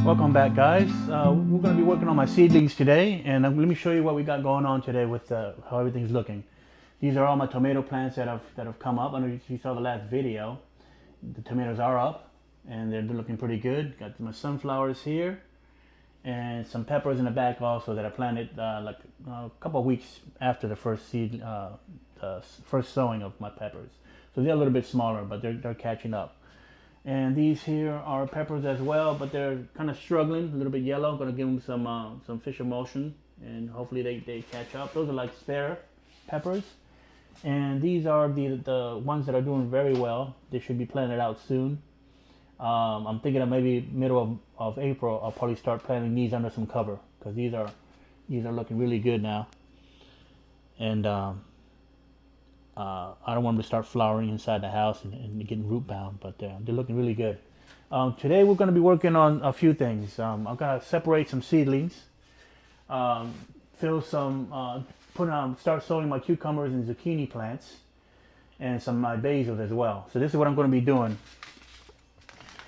Welcome back, guys. We're going to be working on my seedlings today, and let me show you what we got going on today with how everything's looking. These are all my tomato plants that have come up. I know you saw the last video. The tomatoes are up, and they're looking pretty good. Got my sunflowers here, and some peppers in the back also that I planted like a couple of weeks after the first first sowing of my peppers. So they're a little bit smaller, but they're catching up. And these here are peppers as well, but they're kind of struggling, a little bit yellow. I'm gonna give them some fish emulsion, and hopefully they catch up. Those are like spare peppers, and these are the ones that are doing very well. They should be planted out soon. I'm thinking of maybe middle of April. I'll probably start planting these under some cover because these are looking really good now, and I don't want them to start flowering inside the house and getting root bound, but they're looking really good. Today we're going to be working on a few things. I'm going to separate some seedlings, fill some, start sowing my cucumbers and zucchini plants, and some of my basil as well. So this is what I'm going to be doing.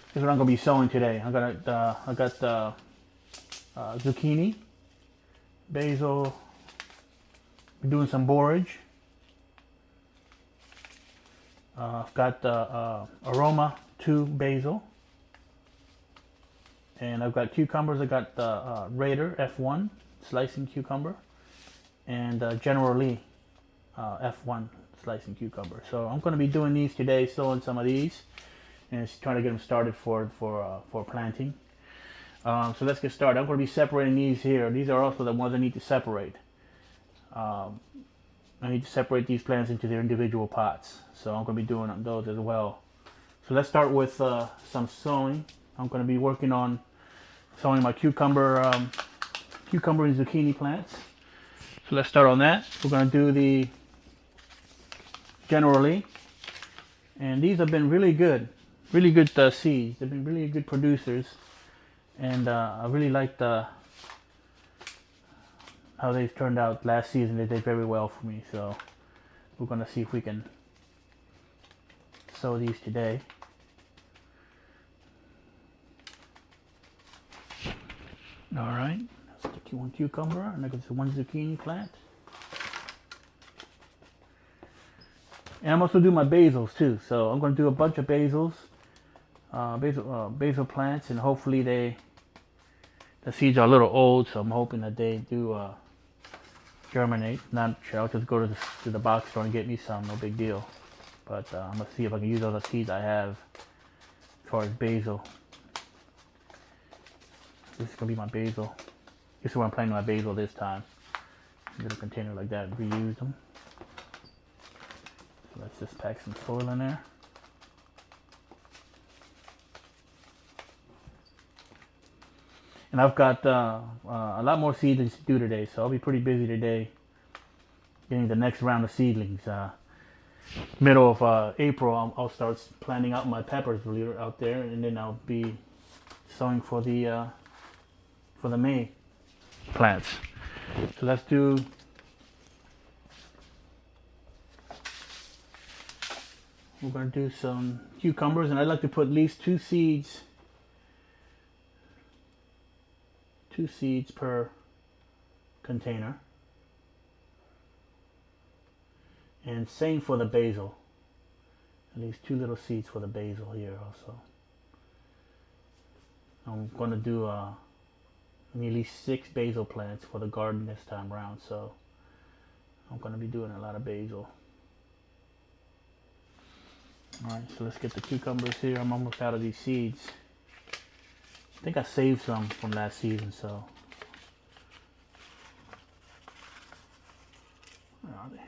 This is what I'm going to be sowing today. I got zucchini, basil. We're doing some borage. I've got aroma 2 basil, and I've got cucumbers. I got Raider F1 slicing cucumber, and General Lee F1 slicing cucumber. So I'm going to be doing these today, sowing some of these, and trying to get them started for planting. So let's get started. I'm going to be separating these here. These are also the ones I need to separate. I need to separate these plants into their individual pots. So I'm going to be doing those as well. So let's start with some sowing. I'm going to be working on sowing my cucumber and zucchini plants. So let's start on that. We're going to do the generally. And these have been really good seeds. They've been really good producers. And I really liked how they've turned out last season. They did very well for me, so we're going to see if we can sow these today. Alright, let's take one cucumber, and I got one zucchini plant. And I'm also doing my basils too, so I'm going to do a bunch of basils, basil plants, and hopefully the seeds are a little old, so I'm hoping that they do germinate. Not sure. I'll just go to the box store and get me some. No big deal. But I'm gonna see if I can use all the seeds I have as far as basil. This is gonna be my basil. This is where I'm planting my basil this time. A little container like that. Reuse them. So let's just pack some soil in there. And I've got a lot more seedlings to do today, so I'll be pretty busy today getting the next round of seedlings. Middle of April, I'll start planting out my peppers out there, and then I'll be sowing for the May plants. So let's do. We're going to do some cucumbers, and I'd like to put at least 2 seeds per container, and same for the basil, at least 2 little seeds for the basil here also. I'm going to do at least 6 basil plants for the garden this time around, so I'm going to be doing a lot of basil. Alright, so let's get the cucumbers here. I'm almost out of these seeds. I think I saved some from last season, so. Where are they?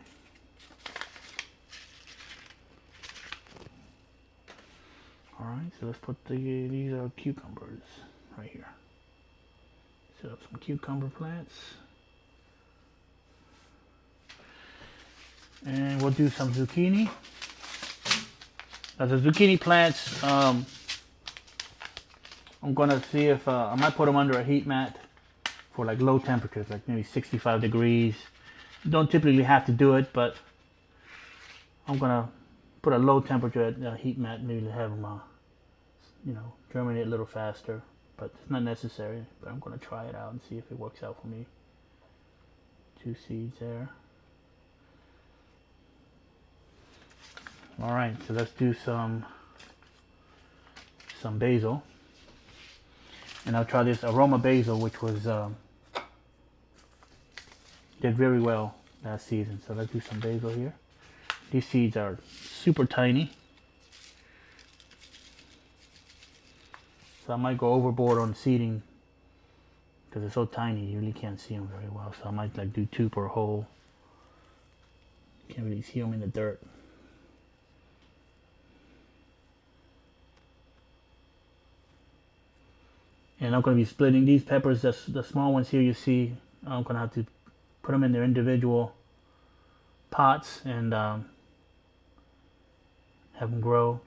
Alright, so let's put these are cucumbers right here. Set up some cucumber plants. And we'll do some zucchini. Now the zucchini plants, I'm going to see if I might put them under a heat mat for like low temperatures, like maybe 65 degrees. You don't typically have to do it, but I'm going to put a low temperature heat mat, maybe to have them, germinate a little faster. but it's not necessary. But I'm going to try it out and see if it works out for me. 2 seeds there. All right, so let's do some basil, and I'll try this aroma basil, which was did very well last season. So let's do some basil here. These seeds are super tiny, so I might go overboard on seeding because they're so tiny you really can't see them very well. So I might like do 2 per hole. Can't really see them in the dirt. And I'm going to be splitting these peppers, the small ones here you see. I'm going to have to put them in their individual pots and have them grow.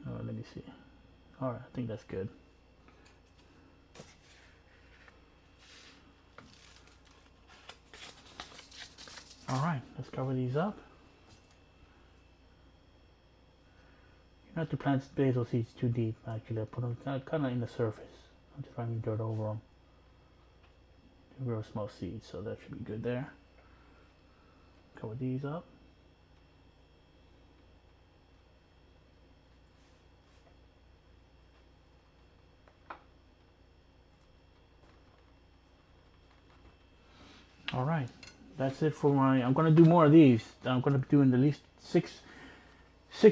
Let me see. All right, I think that's good. All right, let's cover these up. You don't have to plant basil seeds too deep, actually. I put them kind of in the surface. I'm just finding dirt over them. They're real small seeds, so that should be good there. Cover these up. All right, that's it for my. I'm going to do more of these. I'm going to be doing at least six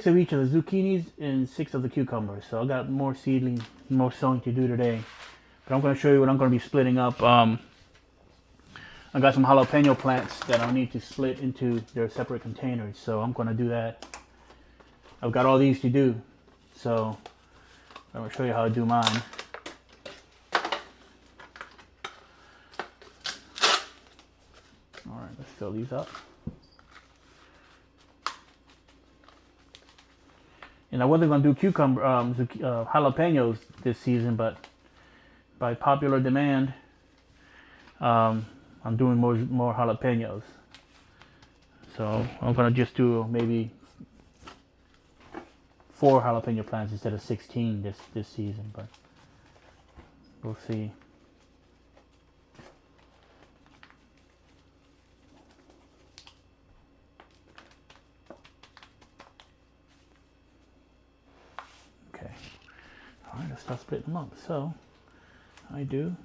of each of the zucchinis and 6 of the cucumbers. So I got more seedling, more sowing to do today. But I'm going to show you what I'm going to be splitting up. I got some jalapeno plants that I'll need to split into their separate containers. So I'm going to do that. I've got all these to do. So I'm going to show you how I do mine. All right, let's fill these up. And I wasn't going to do cucumber, jalapenos this season, but by popular demand, I'm doing more jalapenos. So I'm going to just do maybe 4 jalapeno plants instead of 16 this season, but we'll see. Alright, let's start splitting them up. So, I do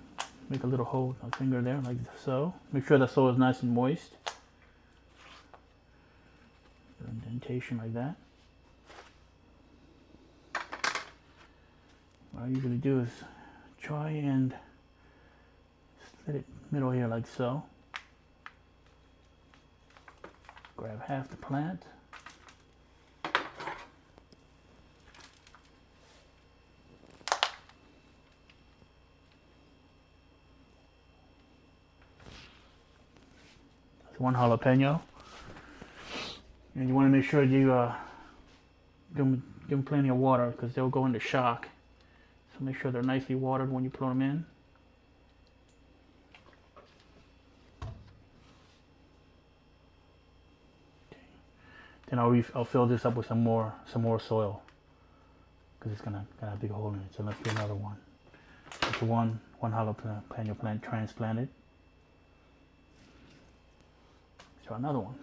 make a little hole with my finger there, like so. Make sure the soil is nice and moist. An indentation like that. What I usually do is try and split it middle here like so. Grab half the plant. One jalapeno, and you want to make sure you give them plenty of water because they'll go into shock. So make sure they're nicely watered when you put them in. Okay. Then I'll fill this up with some more soil because it's gonna have a big hole in it. So let's do another one. That's one jalapeno plant transplanted. So another one.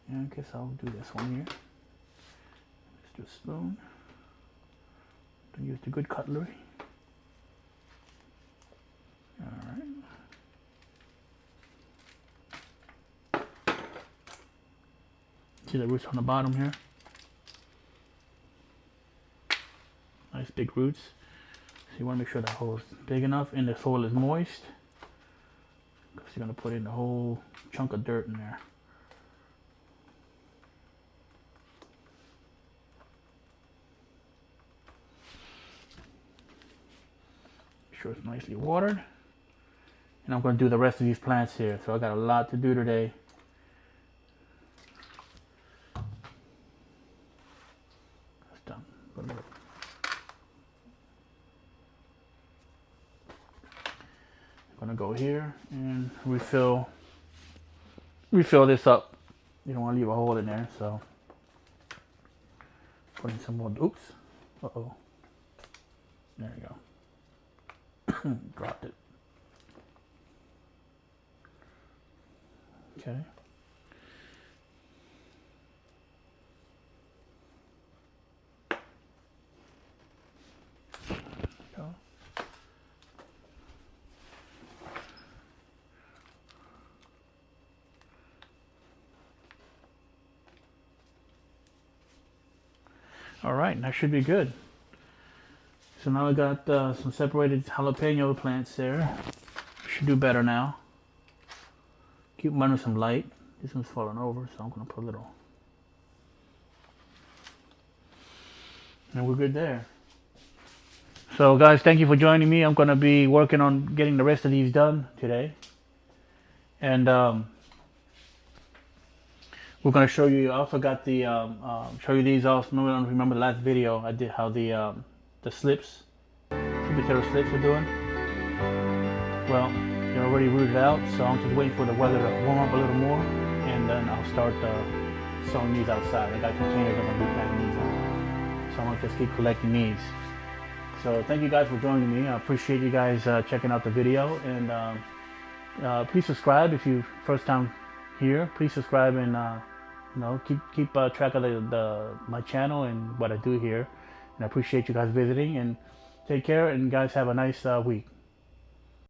And I guess I'll do this one here. Let's do a spoon. Don't use the good cutlery. Alright. See the roots on the bottom here? Nice big roots. So you want to make sure the hole is big enough and the soil is moist, because you're going to put in a whole chunk of dirt in there. Make sure it's nicely watered. And I'm going to do the rest of these plants here. So I got a lot to do today. That's done. I'm gonna go here and refill this up. You don't want to leave a hole in there, so Put in some more. Oops. Uh-oh. There you go. Dropped it. Okay. Go. All right, that should be good. So now I got some separated jalapeno plants there. Should do better now. Keep them under some light. This one's falling over, so I'm gonna put a little. And we're good there. So guys, thank you for joining me. I'm gonna be working on getting the rest of these done today. And we're gonna show you. I also got the show you these also. I don't remember the last video I did how the slips, sweet potato slips are doing. Well, they're already rooted out, so I'm just waiting for the weather to warm up a little more, and then I'll start sowing these outside. I got containers I'm gonna be planting these in, so I'm gonna just keep collecting these. So thank you guys for joining me. I appreciate you guys checking out the video, and please subscribe if you first time here. Please subscribe and keep track of my channel and what I do here. And I appreciate you guys visiting, and take care, and guys have a nice week.